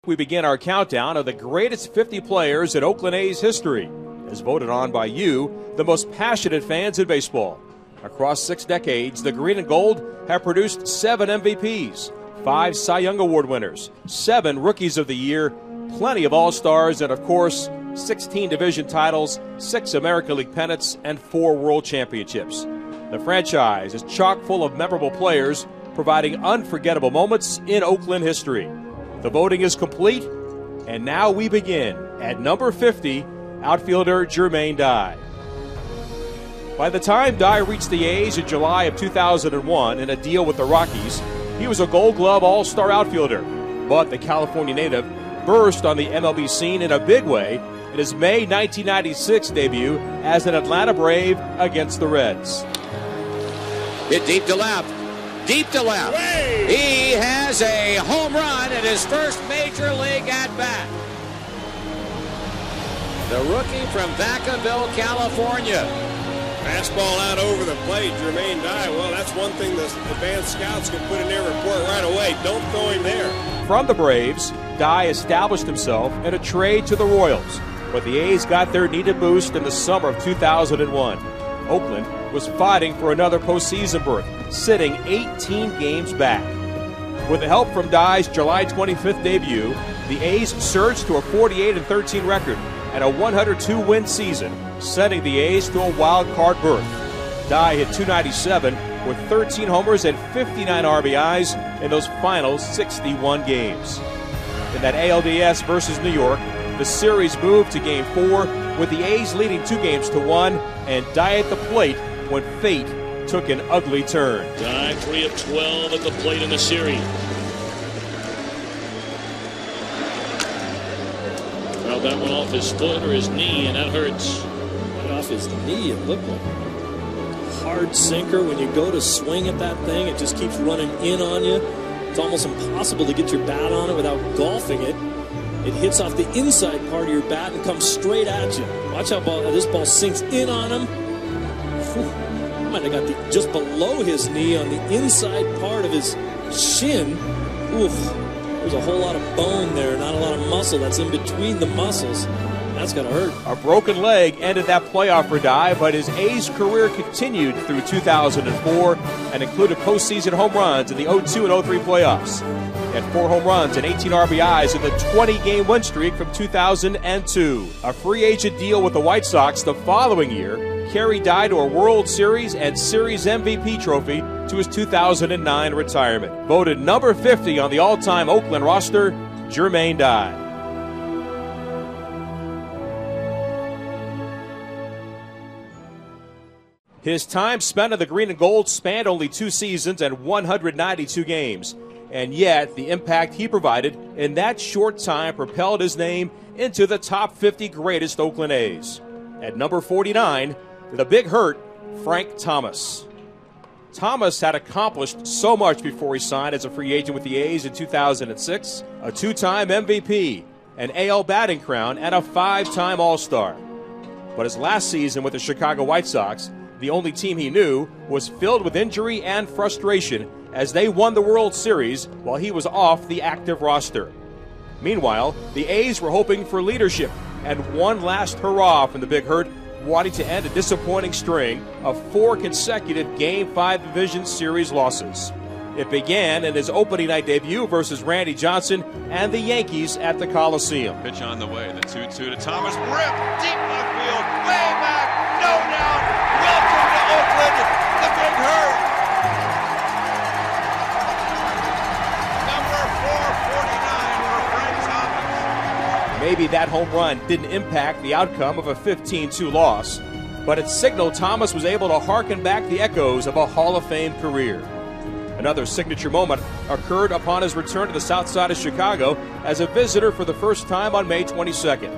We begin our countdown of the greatest 50 players in Oakland A's history, as voted on by you, the most passionate fans in baseball. Across 6 decades, the Green and Gold have produced 7 MVPs, 5 Cy Young Award winners, 7 Rookies of the Year, plenty of All-Stars, and of course, 16 division titles, 6 American League pennants, and 4 World Championships. The franchise is chock full of memorable players, providing unforgettable moments in Oakland history. The voting is complete, and now we begin at number 50, outfielder Jermaine Dye. By the time Dye reached the A's in July of 2001 in a deal with the Rockies, he was a Gold Glove All-Star outfielder. But the California native burst on the MLB scene in a big way in his May 1996 debut as an Atlanta Brave against the Reds. Hit deep to left. Deep to left. Way. He has a home run at his first major league at-bat. The rookie from Vacaville, California. Fastball out over the plate, Jermaine Dye. Well, that's one thing the advanced scouts can put in their report right away. Don't throw him there. From the Braves, Dye established himself in a trade to the Royals, but the A's got their needed boost in the summer of 2001. Oakland was fighting for another postseason berth, sitting 18 games back. With the help from Dye's July 25th debut, the A's surged to a 48-13 record and a 102-win season, sending the A's to a wild card berth. Dye hit .297 with 13 homers and 59 RBIs in those final 61 games. In that ALDS versus New York, the series moved to Game 4 with the A's leading 2-1 and Dye at the plate when fate took an ugly turn. Dye 3 of 12 at the plate in the series. Fouled that one off his foot or his knee, and that hurts. Right off his knee, it looked like a hard sinker. When you go to swing at that thing, it just keeps running in on you. It's almost impossible to get your bat on it without golfing it. It hits off the inside part of your bat and comes straight at you. Watch how this ball sinks in on him. Whew. Might have got just below his knee on the inside part of his shin. Oof. There's a whole lot of bone there, not a lot of muscle. That's in between the muscles. That's going to hurt. A broken leg ended that playoff for Dye, but his A's career continued through 2004 and included postseason home runs in the 02 and 03 playoffs. He had 4 home runs and 18 RBIs in the 20-game win streak from 2002. A free agent deal with the White Sox the following year carried Dye to a World Series and Series MVP trophy to his 2009 retirement. Voted number 50 on the all-time Oakland roster, Jermaine Dye. His time spent in the Green and Gold spanned only 2 seasons and 192 games. And yet, the impact he provided in that short time propelled his name into the top 50 greatest Oakland A's. At number 49, the Big Hurt, Frank Thomas. Thomas had accomplished so much before he signed as a free agent with the A's in 2006, a 2-time MVP, an AL batting crown, and a 5-time All-Star. But his last season with the Chicago White Sox, the only team he knew, was filled with injury and frustration as they won the World Series while he was off the active roster. Meanwhile, the A's were hoping for leadership and one last hurrah from the Big Hurt, wanting to end a disappointing string of 4 consecutive Game 5 Division Series losses. It began in his opening night debut versus Randy Johnson and the Yankees at the Coliseum. Pitch on the way, the 2-2 to Thomas, rip, deep left field, way back, no doubt. Welcome to Oakland, the Big Hurt. Number 449 for Frank Thomas. Maybe that home run didn't impact the outcome of a 15-2 loss, but it signaled Thomas was able to harken back the echoes of a Hall of Fame career. Another signature moment occurred upon his return to the south side of Chicago as a visitor for the first time on May 22nd.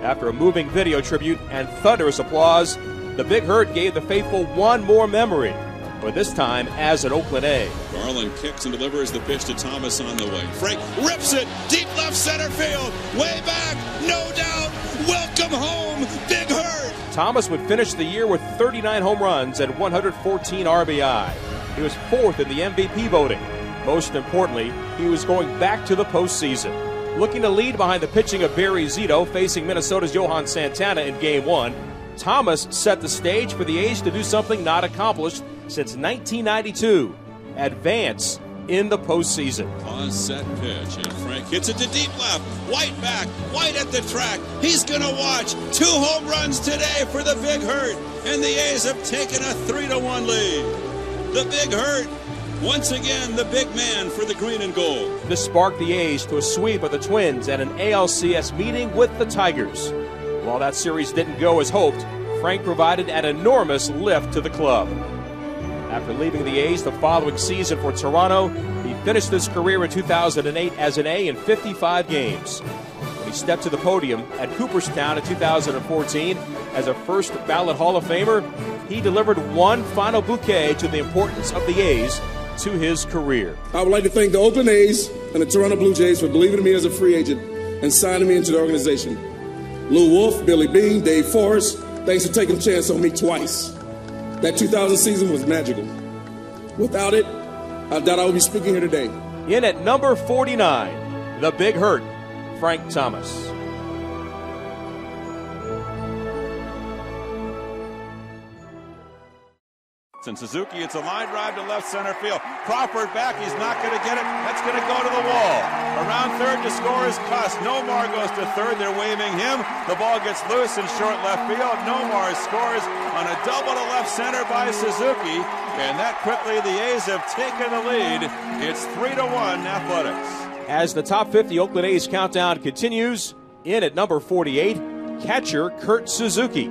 After a moving video tribute and thunderous applause, the Big Hurt gave the faithful one more memory, but this time as an Oakland A. Garland kicks and delivers the pitch to Thomas on the way. Frank rips it, deep left center field, way back, no doubt, welcome home, Big Hurt. Thomas would finish the year with 39 home runs and 114 RBI. He was 4th in the MVP voting. Most importantly, he was going back to the postseason. Looking to lead behind the pitching of Barry Zito, facing Minnesota's Johan Santana in Game 1, Thomas set the stage for the A's to do something not accomplished since 1992, advance in the postseason. On set pitch, and Frank hits it to deep left. White back, White at the track. He's going to watch 2 home runs today for the Big Hurt, and the A's have taken a 3-1 lead. The Big Hurt, once again, the big man for the green and gold. This sparked the A's to a sweep of the Twins at an ALCS meeting with the Tigers. While that series didn't go as hoped, Frank provided an enormous lift to the club. After leaving the A's the following season for Toronto, he finished his career in 2008 as an A in 55 games. When he stepped to the podium at Cooperstown in 2014 as a first ballot Hall of Famer, he delivered one final bouquet to the importance of the A's to his career. I would like to thank the Oakland A's and the Toronto Blue Jays for believing in me as a free agent and signing me into the organization. Lou Wolf, Billy Bean, Dave Forrest, thanks for taking a chance on me twice. That 2000 season was magical. Without it, I doubt I would be speaking here today. In at number 49, the Big Hurt, Frank Thomas. And Suzuki, it's a line drive to left center field. Crawford back, he's not going to get it. That's going to go to the wall. Around third to score is Cuss. Nomar goes to third. They're waving him. The ball gets loose in short left field. Nomar scores on a double to left center by Suzuki. And that quickly the A's have taken the lead. It's 3-1 Athletics. As the top 50 Oakland A's countdown continues, in at number 48, catcher CURT Suzuki.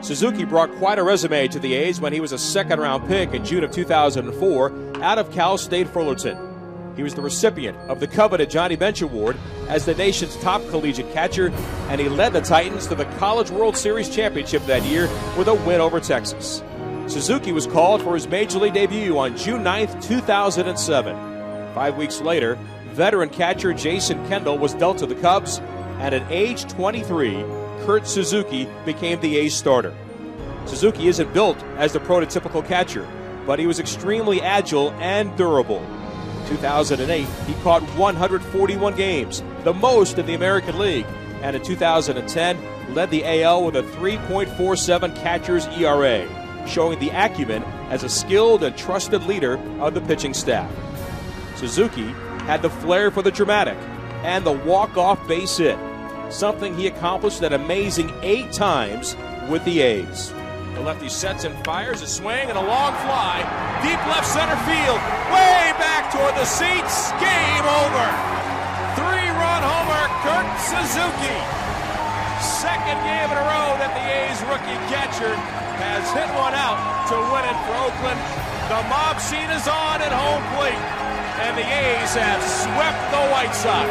Suzuki brought quite a resume to the A's when he was a second-round pick in June of 2004 out of Cal State Fullerton. He was the recipient of the coveted Johnny Bench Award as the nation's top collegiate catcher, and he led the Titans to the College World Series championship that year with a win over Texas. Suzuki was called for his Major League debut on June 9, 2007. 5 weeks later, veteran catcher Jason Kendall was dealt to the Cubs, and at age 23, CURT Suzuki became the A's starter. Suzuki isn't built as the prototypical catcher, but he was extremely agile and durable. In 2008, he caught 141 games, the most in the American League, and in 2010 led the AL with a 3.47 catcher's ERA, showing the acumen as a skilled and trusted leader of the pitching staff. Suzuki had the flair for the dramatic and the walk-off base hit, something he accomplished an amazing 8 times with the A's. The lefty sets and fires a swing and a long fly, deep left center field, way back toward the seats, game over. 3-run homer, CURT Suzuki. Second game in a row that the A's rookie catcher has hit one out to win it for Oakland. The mob scene is on at home plate, and the A's have swept the White Sox.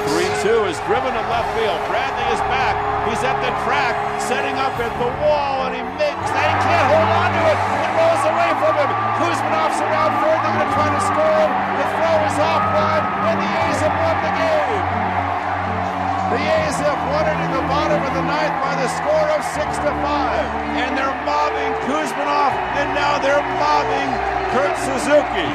3-2 is driven to left field. Bradley is back. He's at the track, setting up at the wall, and he can't hold on to it. It rolls away from him. Kuzmanov's around third. They're going to try to score him. The throw is off one, and the A's have won the game. The A's have won it in the bottom of the ninth by the score of 6-5. And they're mobbing Kuzmanov, and now they're mobbing CURT Suzuki.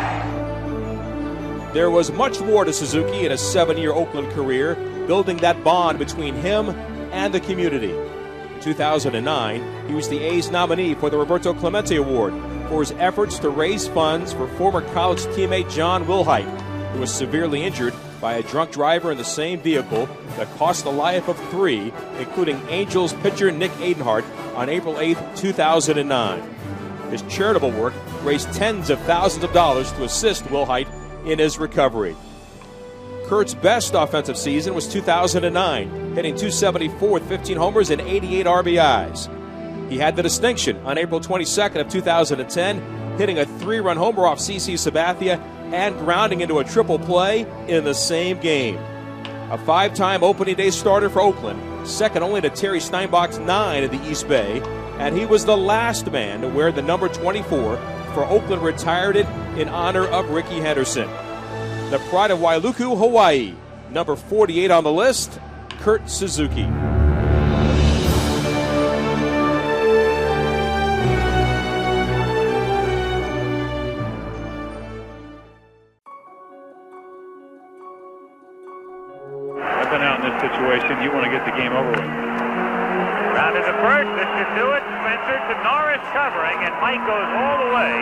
There was much more to Suzuki in a 7-year Oakland career, building that bond between him and the community. In 2009, he was the A's nominee for the Roberto Clemente Award for his efforts to raise funds for former college teammate John Wilhite, who was severely injured by a drunk driver in the same vehicle that cost the life of 3, including Angels pitcher Nick Adenhart, on April 8, 2009. His charitable work raised tens of thousands of dollars to assist Wilhite in his recovery. CURT's best offensive season was 2009, hitting .274 with 15 homers and 88 RBIs. He had the distinction on April 22nd of 2010, hitting a 3-run homer off CC Sabathia and grounding into a triple play in the same game. A 5-time opening day starter for Oakland, second only to Terry Steinbach's 9 in the East Bay, and he was the last man to wear the number 24 for Oakland retired it in honor of Rickey Henderson. The pride of Wailuku, Hawaii, number 48 on the list, CURT Suzuki. been out in this situation. You want to get the game over with. Rounded to first. This should do it. Spencer to Norris covering, and Mike goes all the way.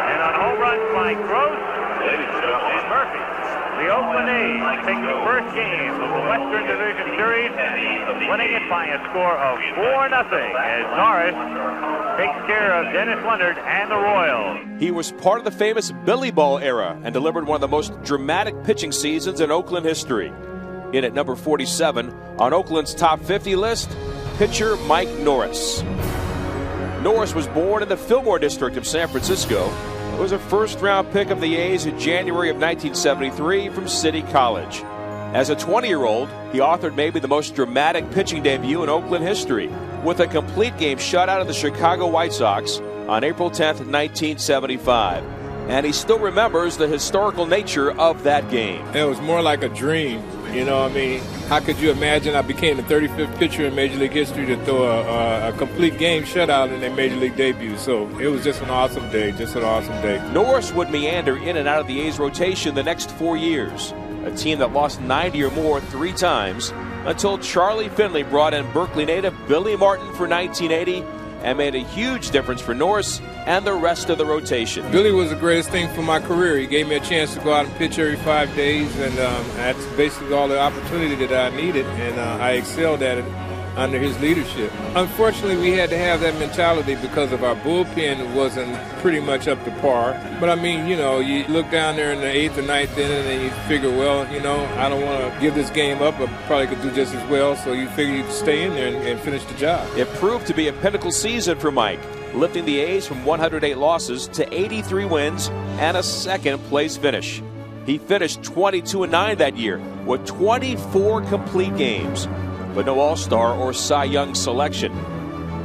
And on home runs by Gross and Murphy. The Oakland A's take the first game of the Western Division Series, winning it by a score of 4-0 as Norris takes care of Dennis Leonard and the Royals. He was part of the famous Billy Ball era and delivered one of the most dramatic pitching seasons in Oakland history. In at number 47 on Oakland's top 50 list, pitcher Mike Norris. Norris was born in the Fillmore district of San Francisco. He was a first-round pick of the A's in January of 1973 from City College. As a 20-year-old, he authored maybe the most dramatic pitching debut in Oakland history with a complete-game shutout of the Chicago White Sox on April 10, 1975. And he still remembers the historical nature of that game. It was more like a dream. You know, I mean, how could you imagine I became the 35th pitcher in Major League history to throw a complete game shutout in their Major League debut? So it was just an awesome day, Norris would meander in and out of the A's rotation the next 4 years, a team that lost 90 or more 3 times, until Charlie Finley brought in Berkeley native Billy Martin for 1980 and made a huge difference for Norris and the rest of the rotation. Billy was the greatest thing for my career. He gave me a chance to go out and pitch every 5 days, and that's basically all the opportunity that I needed, and I excelled at it under his leadership. Unfortunately, we had to have that mentality because of our bullpen wasn't pretty much up to par. But I mean, you know, you look down there in the 8th or 9th inning and you figure, well, you know, I don't want to give this game up. I probably could do just as well. So you figure you'd stay in there and finish the job. It proved to be a pinnacle season for Mike, lifting the A's from 108 losses to 83 wins and a second-place finish. He finished 22-9 that year with 24 complete games, but no All-Star or Cy Young selection.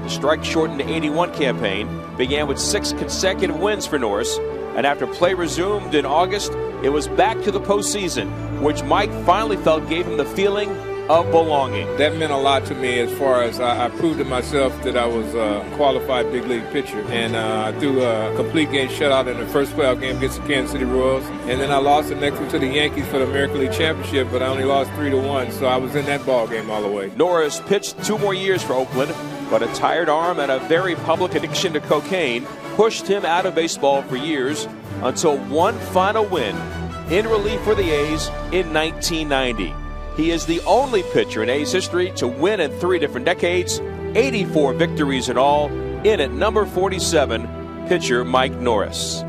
The strike-shortened 81 campaign began with 6 consecutive wins for Norris, and after play resumed in August, it was back to the postseason, which Mike finally felt gave him the feeling of belonging. That meant a lot to me as far as I proved to myself that I was a qualified big league pitcher. And I threw a complete game shutout in the first playoff game against the Kansas City Royals. And then I lost the next one to the Yankees for the American League Championship, but I only lost 3-1, so I was in that ball game all the way. Norris pitched 2 more years for Oakland, but a tired arm and a very public addiction to cocaine pushed him out of baseball for years until one final win in relief for the A's in 1990. He is the only pitcher in A's history to win in 3 different decades, 84 victories in all. In at number 47, pitcher Mike Norris.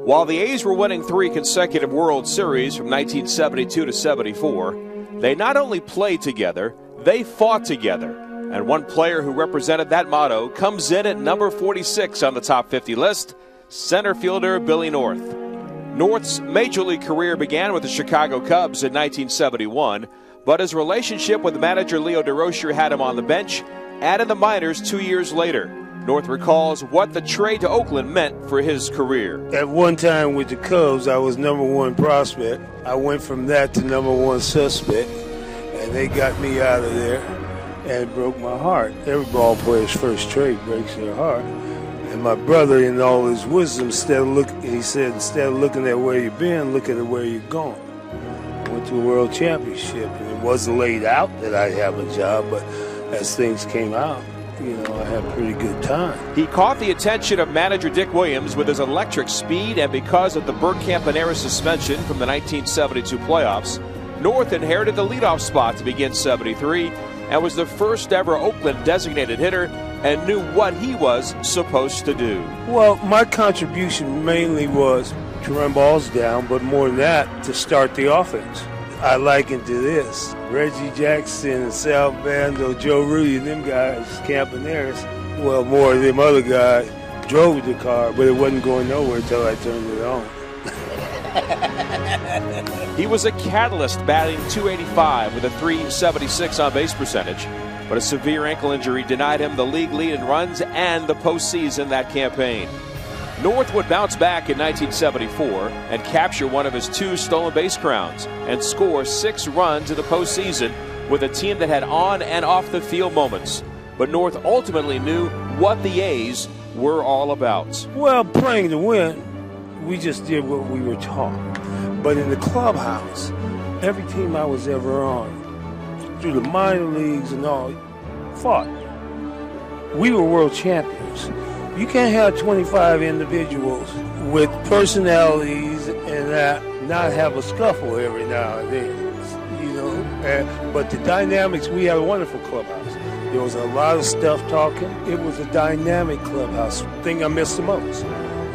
While the A's were winning 3 consecutive World Series from 1972 to 74, they not only played together, they fought together. And one player who represented that motto comes in at number 46 on the top 50 list, center fielder Billy North. North's major league career began with the Chicago Cubs in 1971, but his relationship with manager Leo DeRocher had him on the bench and in the minors 2 years later. North recalls what the trade to Oakland meant for his career. At one time with the Cubs, I was number 1 prospect. I went from that to number 1 suspect, and they got me out of there. And it broke my heart. Every ball player's first trade breaks their heart. And my brother, in all his wisdom, instead of looking at where you've been, look at where you're going. I went to a world championship, and it wasn't laid out that I'd have a job, but as things came out, you know, I had a pretty good time. He caught the attention of manager Dick Williams with his electric speed, and because of the Bergkamp and Era suspension from the 1972 playoffs, North inherited the leadoff spot to begin 73 and was the first ever Oakland designated hitter and knew what he was supposed to do. Well, my contribution mainly was to run balls down, but more than that, to start the offense. I liken to this. Reggie Jackson, Sal Bando, Joe Rudy, and them guys, Campaneris, well, more of them other guys drove the car, but it wasn't going nowhere until I turned it on. He was a catalyst, batting .285 with a .376 on-base percentage, but a severe ankle injury denied him the league lead in runs and the postseason that campaign. North would bounce back in 1974 and capture one of his 2 stolen base crowns and score 6 runs in the postseason with a team that had on and off the field moments. But North ultimately knew what the A's were all about. Well, playing to win, we just did what we were taught. But in the clubhouse, every team I was ever on, through the minor leagues and all, fought. We were world champions. You can't have 25 individuals with personalities and not have a scuffle every now and then, you know. But the dynamics, we had a wonderful clubhouse. There was a lot of stuff talking. It was a dynamic clubhouse. Thing I missed the most,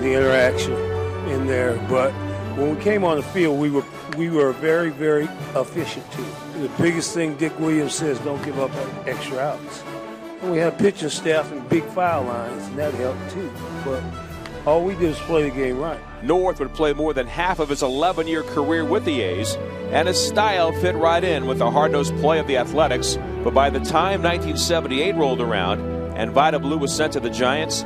the interaction in there. But when we came on the field, we were a very, very efficient team. The biggest thing Dick Williams says, don't give up extra outs. And we had pitching staff and big foul lines, and that helped too. But all we did was play the game right. North would play more than half of his 11-year career with the A's, and his style fit right in with the hard-nosed play of the Athletics. But by the time 1978 rolled around and Vida Blue was sent to the Giants,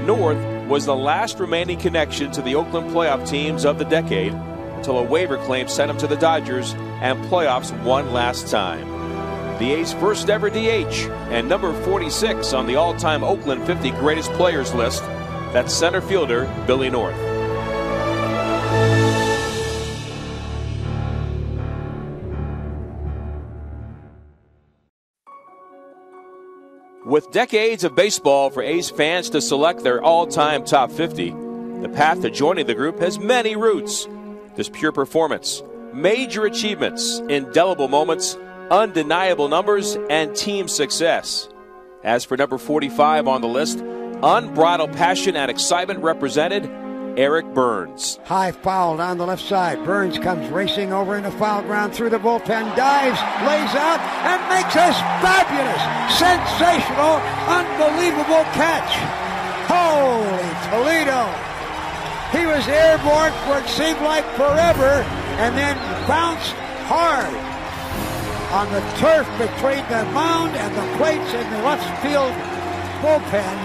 North was the last remaining connection to the Oakland playoff teams of the decade until a waiver claim sent him to the Dodgers and playoffs one last time. The A's first ever DH and number 46 on the all-time Oakland 50 greatest players list. That's center fielder Billy North. With decades of baseball for A's fans to select their all-time top 50, the path to joining the group has many routes. There's pure performance, major achievements, indelible moments, undeniable numbers, and team success. As for number 45 on the list, unbridled passion and excitement represented Eric Byrnes. High foul down the left side. Byrnes comes racing over into foul ground through the bullpen, dives, lays out, and makes a fabulous, sensational, unbelievable catch. Holy Toledo! He was airborne for it seemed like forever, and then bounced hard on the turf between the mound and the plates in the left field bullpen.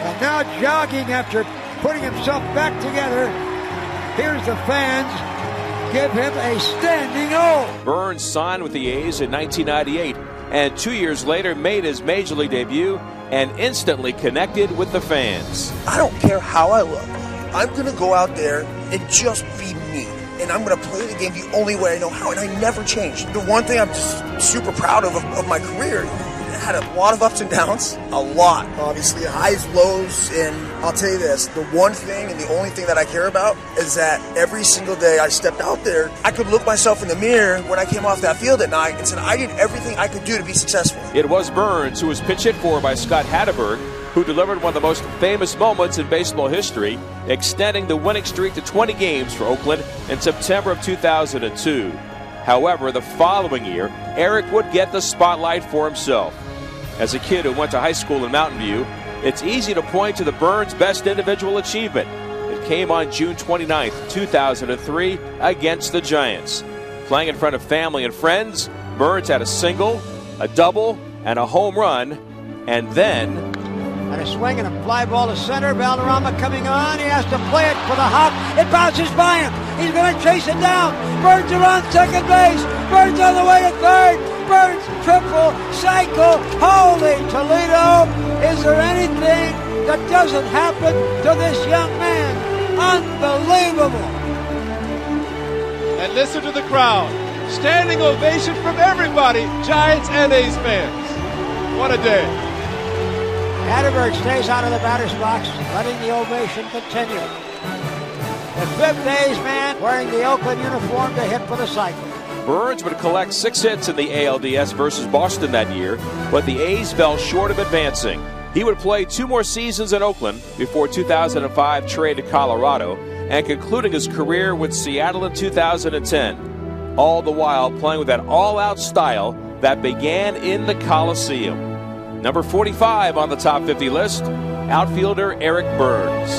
And now jogging after putting himself back together. Here's the fans give him a standing O. Byrnes signed with the A's in 1998 and 2 years later made his major league debut and instantly connected with the fans. I don't care how I look. I'm going to go out there and just be me. And I'm going to play the game the only way I know how, and I never changed. The one thing I'm just super proud of my career, it had a lot of ups and downs, a lot, obviously, highs, lows, and I'll tell you this, the one thing and the only thing that I care about is that every single day I stepped out there, I could look myself in the mirror when I came off that field at night and said I did everything I could do to be successful. It was Byrnes who was pitch hit for by Scott Hatterberg, who delivered one of the most famous moments in baseball history, extending the winning streak to 20 games for Oakland in September of 2002. However, the following year, Eric would get the spotlight for himself. As a kid who went to high school in Mountain View, it's easy to point to the Byrnes' best individual achievement. It came on June 29, 2003, against the Giants. Playing in front of family and friends, Byrnes had a single, a double, and a home run, and then... And a swing and a fly ball to center. Valderrama coming on. He has to play it for the hop. It bounces by him. He's going to chase it down. Byrnes around second base. Byrnes on the way to third. Byrnes triple cycle. Holy Toledo. Is there anything that doesn't happen to this young man? Unbelievable. And listen to the crowd. Standing ovation from everybody. Giants and A's fans. What a day. Hatterberg stays out of the batter's box, letting the ovation continue. The fifth A's man wearing the Oakland uniform to hit for the cycle. Byrnes would collect 6 hits in the ALDS versus Boston that year, but the A's fell short of advancing. He would play 2 more seasons in Oakland before 2005 trade to Colorado and concluding his career with Seattle in 2010, all the while playing with that all-out style that began in the Coliseum. Number 45 on the top 50 list, outfielder Eric Byrnes.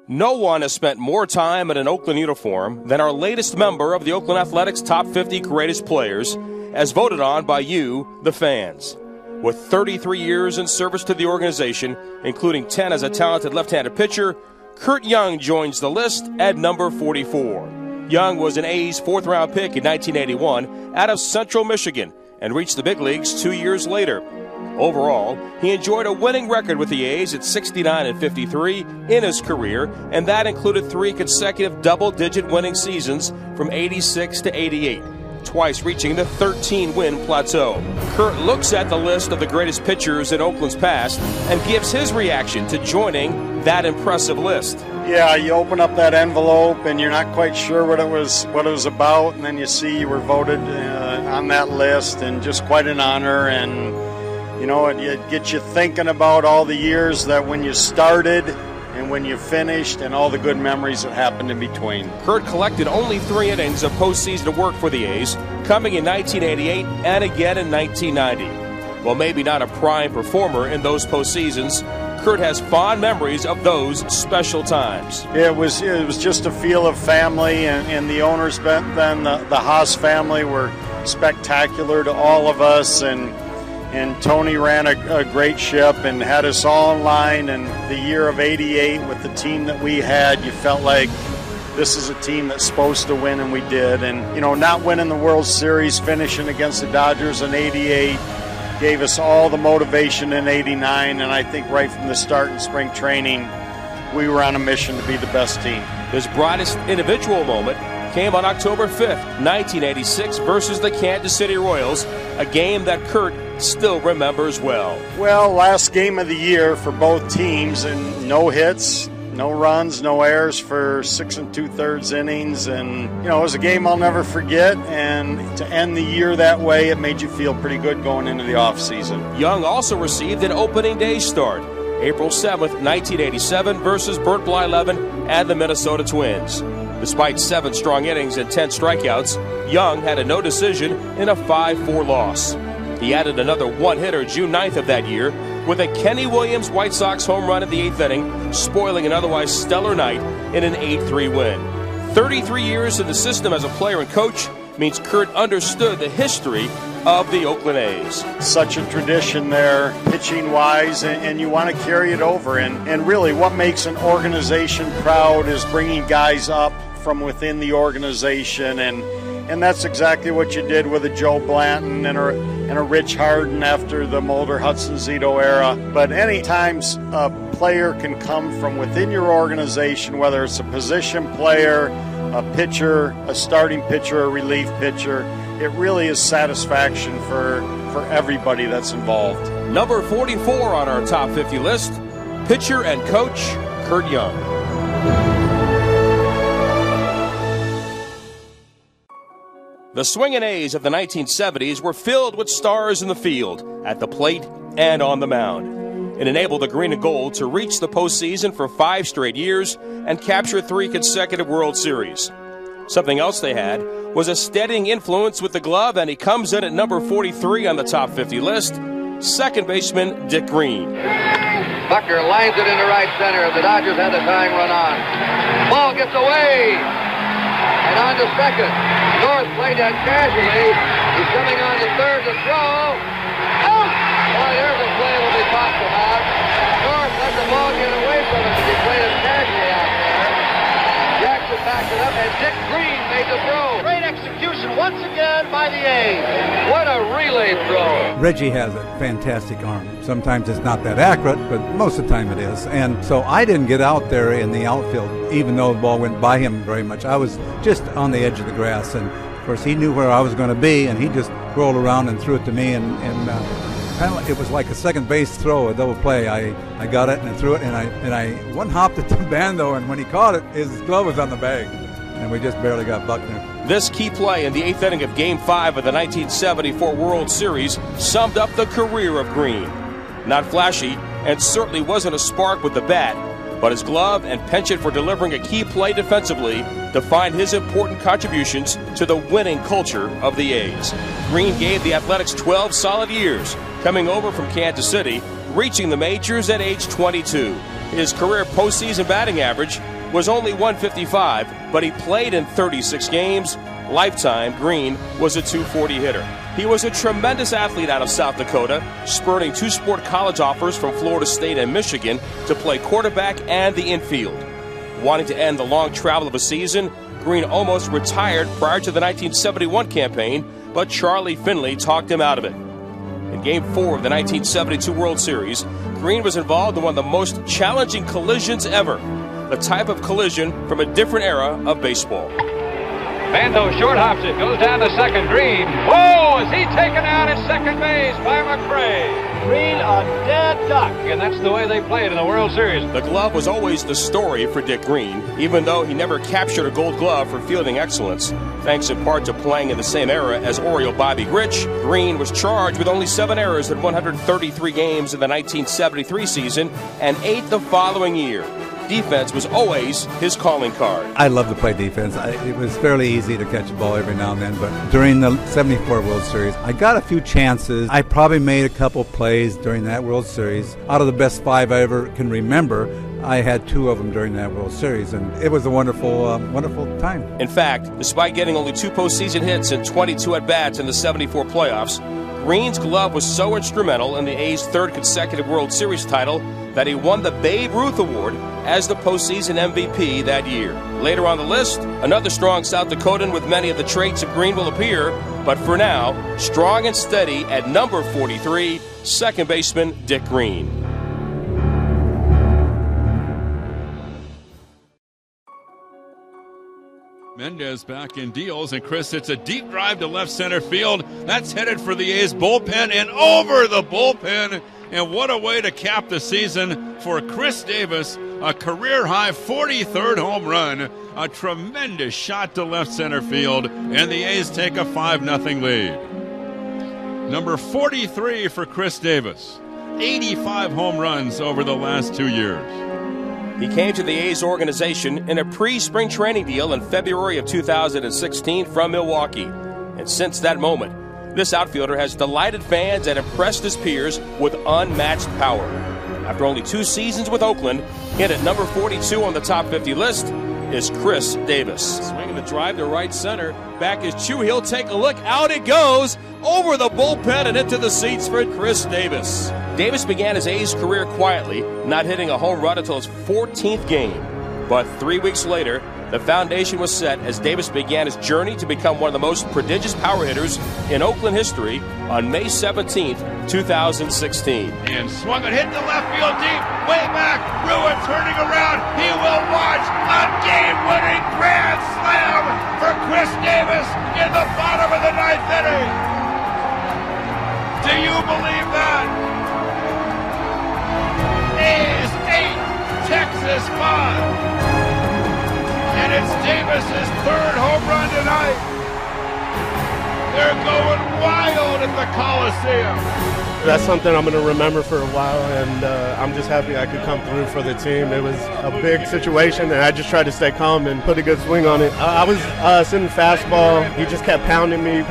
No one has spent more time in an Oakland uniform than our latest member of the Oakland Athletics Top 50 Greatest Players, as voted on by you, the fans. With 33 years in service to the organization, including 10 as a talented left-handed pitcher, Curt Young joins the list at number 44. Young was an A's fourth-round pick in 1981 out of Central Michigan and reached the big leagues 2 years later. Overall, he enjoyed a winning record with the A's at 69-53 in his career, and that included 3 consecutive double-digit winning seasons from 86 to 88, twice reaching the 13-win plateau. Curt looks at the list of the greatest pitchers in Oakland's past and gives his reaction to joining that impressive list. Yeah, you open up that envelope and you're not quite sure what it was about, and then you see you were voted on that list, and just quite an honor. And you know, it gets you thinking about all the years that when you started and when you finished, and all the good memories that happened in between. Curt collected only 3 innings of postseason work for the A's, coming in 1988 and again in 1990. While maybe not a prime performer in those postseasons, Curt has fond memories of those special times. It was just a feel of family, and the owners then, the Haas family, were spectacular to all of us, and Tony ran a great ship and had us all in line. And the year of '88, with the team that we had, you felt like this is a team that's supposed to win, and we did. And, you know, not winning the World Series, finishing against the Dodgers in '88, gave us all the motivation in '89. And I think right from the start in spring training, we were on a mission to be the best team. His brightest individual moment came on October 5th, 1986 versus the Kansas City Royals, a game that Curt still remembers well. Well, last game of the year for both teams, and no hits, no runs, no errors for 6 2/3 innings, and you know, it was a game I'll never forget. And to end the year that way, it made you feel pretty good going into the offseason. Young also received an opening day start, April 7th, 1987 versus Bert Blyleven and the Minnesota Twins. Despite 7 strong innings and 10 strikeouts, Young had a no decision in a 5-4 loss. He added another one-hitter June 9th of that year with a Kenny Williams White Sox home run in the 8th inning, spoiling an otherwise stellar night in an 8-3 win. 33 years in the system as a player and coach means Curt understood the history of the Oakland A's. Such a tradition there, pitching-wise, and you want to carry it over. And really, what makes an organization proud is bringing guys up from within the organization, and that's exactly what you did with a Joe Blanton and a Rich Harden after the Mulder, Hudson, Zito era. But anytime a player can come from within your organization, whether it's a position player, a pitcher, a starting pitcher, a relief pitcher, it really is satisfaction for everybody that's involved. Number 44 on our top 50 list, pitcher and coach Curt Young. The swinging A's of the 1970s were filled with stars in the field, at the plate, and on the mound. It enabled the green and gold to reach the postseason for 5 straight years and capture 3 consecutive World Series. Something else they had was a steadying influence with the glove, and he comes in at number 43 on the top 50 list, second baseman Dick Green. Bucker lines it into right center. The Dodgers had the tying run on. Ball gets away. And on to second. North played that casually. He's coming on to third to throw. Oh! Boy, there's a play we'll be talking about. North let the ball get away from him. He played it casually out there. Jackson backed it up, and Dick Green made the throw. Great execution once again by the A's. What a relay throw. Reggie has a fantastic arm. Sometimes it's not that accurate, but most of the time it is. And so I didn't get out there in the outfield, even though the ball went by him very much. I was just on the edge of the grass, and of course he knew where I was going to be, and he just rolled around and threw it to me, and kind of, it was like a second base throw, a double play. I got it and I threw it, and I one-hopped at the bando, and when he caught it, his glove was on the bag, and we just barely got Buckner. This key play in the 8th inning of Game 5 of the 1974 World Series summed up the career of Green. Not flashy, and certainly wasn't a spark with the bat, but his glove and penchant for delivering a key play defensively defined his important contributions to the winning culture of the A's. Green gave the Athletics 12 solid years, coming over from Kansas City, reaching the majors at age 22. His career postseason batting average was only .155, but he played in 36 games. Lifetime, Green was a .240 hitter. He was a tremendous athlete out of South Dakota, spurning two-sport college offers from Florida State and Michigan to play quarterback and the infield. Wanting to end the long travel of a season, Green almost retired prior to the 1971 campaign, but Charlie Finley talked him out of it. In Game 4 of the 1972 World Series, Green was involved in one of the most challenging collisions ever, the type of collision from a different era of baseball. Bando short hops it, goes down to second. Green. Whoa, is he taken out at second base by McRae? Green a dead duck, and that's the way they play it in the World Series. The glove was always the story for Dick Green, even though he never captured a gold glove for fielding excellence. Thanks in part to playing in the same era as Oriole Bobby Grich, Green was charged with only 7 errors in 133 games in the 1973 season and 8 the following year. Defense was always his calling card. I love to play defense. It was fairly easy to catch a ball every now and then, but during the 74 World Series, I got a few chances. I probably made a couple plays during that World Series. Out of the best 5 I ever can remember, I had 2 of them during that World Series, and it was a wonderful, wonderful time. In fact, despite getting only 2 postseason hits and 22 at-bats in the 74 playoffs, Green's glove was so instrumental in the A's 3rd consecutive World Series title that he won the Babe Ruth Award as the postseason MVP that year. Later on the list, another strong South Dakotan with many of the traits of Green will appear, but for now, strong and steady at number 43, second baseman Dick Green. Mendez back in deals, and Chris hits a deep drive to left center field. That's headed for the A's bullpen and over the bullpen. And what a way to cap the season for Chris Davis. A career-high 43rd home run. A tremendous shot to left center field, and the A's take a 5-0 lead. Number 43 for Chris Davis. 85 home runs over the last 2 years. He came to the A's organization in a pre-spring training deal in February of 2016 from Milwaukee. And since that moment, this outfielder has delighted fans and impressed his peers with unmatched power. After only 2 seasons with Oakland, hit at number 42 on the top 50 list is Chris Davis. Swinging the drive to right center. Back is Chew. He'll take a look. Out it goes. Over the bullpen and into the seats for Chris Davis. Davis began his A's career quietly, not hitting a home run until his 14th game. But 3 weeks later, the foundation was set as Davis began his journey to become one of the most prodigious power hitters in Oakland history on May 17, 2016. And swung and hit to left field deep, way back. Ruin turning around. He will watch a game-winning grand slam for Chris Davis in the bottom of the 9th inning. Do you believe that? A's 8, Texas 5. And it's Davis's 3rd home run tonight. They're going wild at the Coliseum. That's something I'm going to remember for a while, and I'm just happy I could come through for the team. It was a big situation, and I just tried to stay calm and put a good swing on it. I was sitting fastball. He just kept pounding me,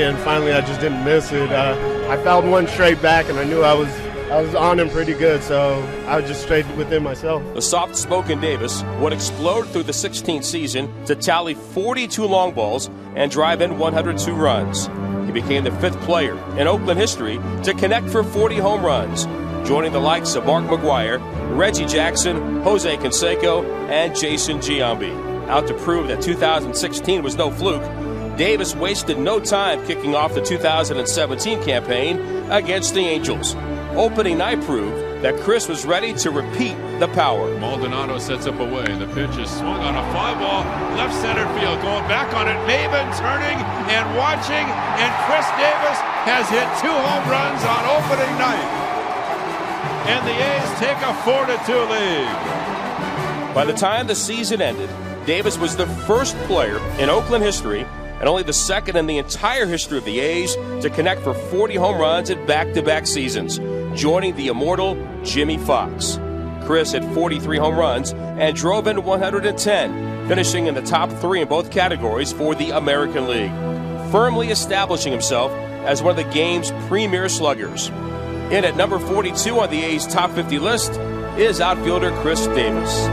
and finally I just didn't miss it. I fouled one straight back, and I knew I was on him pretty good, so I just stayed within myself. The soft-spoken Davis would explode through the 16th season to tally 42 long balls and drive in 102 runs. He became the 5th player in Oakland history to connect for 40 home runs, joining the likes of Mark McGwire, Reggie Jackson, Jose Canseco, and Jason Giambi. Out to prove that 2016 was no fluke, Davis wasted no time kicking off the 2017 campaign against the Angels. Opening night proved that Chris was ready to repeat the power. Maldonado sets up away. The pitch is swung on a fly ball, left center field, going back on it. Maven turning and watching, and Chris Davis has hit 2 home runs on opening night. And the A's take a 4-2 lead. By the time the season ended, Davis was the 1st player in Oakland history and only the 2nd in the entire history of the A's to connect for 40 home runs in back-to-back seasons, joining the immortal Jimmy Fox. Chris hit 43 home runs and drove in 110, finishing in the top 3 in both categories for the American League, firmly establishing himself as one of the game's premier sluggers. In at number 42 on the A's top 50 list is outfielder Chris Davis.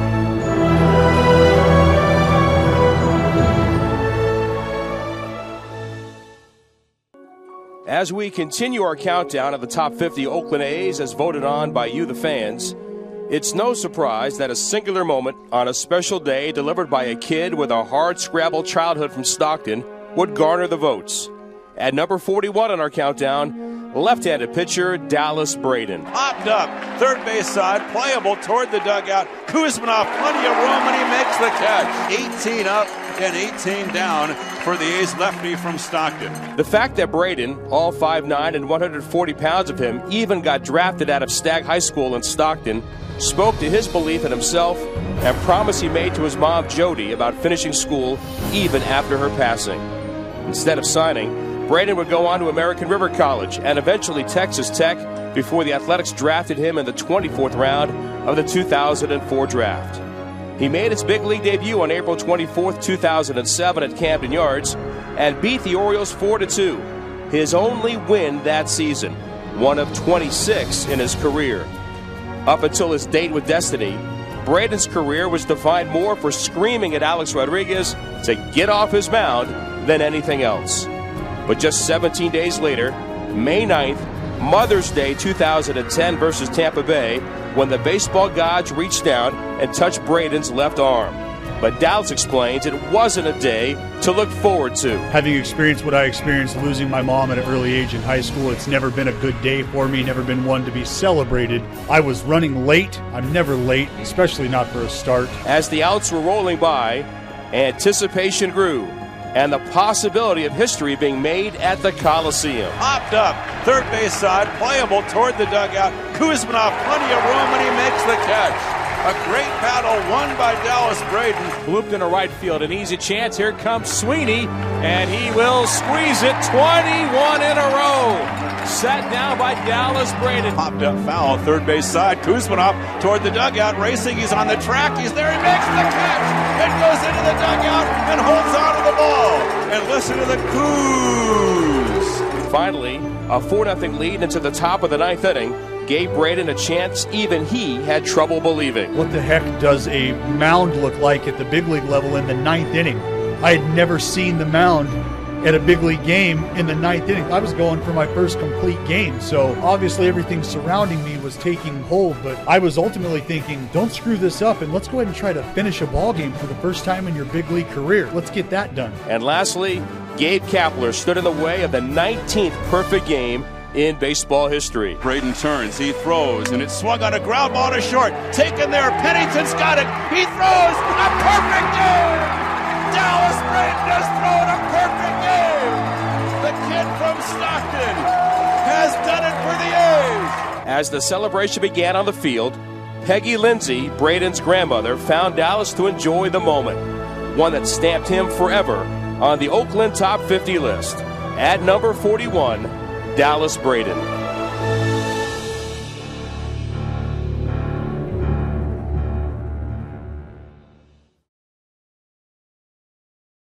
As we continue our countdown of the top 50 Oakland A's as voted on by you, the fans, it's no surprise that a singular moment on a special day delivered by a kid with a hard-scrabble childhood from Stockton would garner the votes. At number 41 on our countdown, left-handed pitcher Dallas Braden. Popped up, third base side, playable toward the dugout. Kuzmanov, plenty of room, and he makes the catch. 18 up and 18 down for the A's lefty from Stockton. The fact that Braden, all 5'9" and 140 pounds of him, even got drafted out of Stagg High School in Stockton, spoke to his belief in himself and promise he made to his mom, Jody, about finishing school even after her passing. Instead of signing, Braden would go on to American River College and eventually Texas Tech before the Athletics drafted him in the 24th round of the 2004 draft. He made his big league debut on April 24, 2007 at Camden Yards and beat the Orioles 4-2, his only win that season, one of 26 in his career. Up until his date with Destiny, Braden's career was defined more for screaming at Alex Rodriguez to get off his mound than anything else. But just 17 days later, May 9th, Mother's Day 2010 versus Tampa Bay, when the baseball gods reached down and touched Braden's left arm. But Dallas explains it wasn't a day to look forward to. Having experienced what I experienced losing my mom at an early age in high school, it's never been a good day for me, never been one to be celebrated. I was running late. I'm never late, especially not for a start. As the outs were rolling by, anticipation grew, and the possibility of history being made at the Coliseum. Popped up, third base side, playable toward the dugout. Kuzmanov, plenty of room, and he makes the catch. A great battle won by Dallas Braden. Looped into right field, an easy chance. Here comes Sweeney, and he will squeeze it 21 in a row. Sat down by Dallas Braden. Popped up foul, third base side. Kuzmanov toward the dugout, racing. He's on the track. He's there. He makes the catch. It goes into the dugout and holds on to the ball. And listen to the coos. Finally, a 4-0 lead into the top of the ninth inning gave Braden a chance even he had trouble believing. What the heck does a mound look like at the big league level in the ninth inning? I had never seen the mound at a big league game in the ninth inning. I was going for my first complete game, so obviously everything surrounding me was taking hold, but I was ultimately thinking, don't screw this up and let's go ahead and try to finish a ball game for the first time in your big league career. Let's get that done. And lastly, Gabe Kapler stood in the way of the 19th perfect game in baseball history. Braden turns, he throws, and it's swung on a ground ball to short. Taken there, Pennington's got it. He throws a perfect game. Dallas Braden has thrown a perfect game. The kid from Stockton has done it for the A's. As the celebration began on the field, Peggy Lindsay, Braden's grandmother, found Dallas to enjoy the moment, one that stamped him forever on the Oakland Top 50 list. At number 41, Dallas Braden.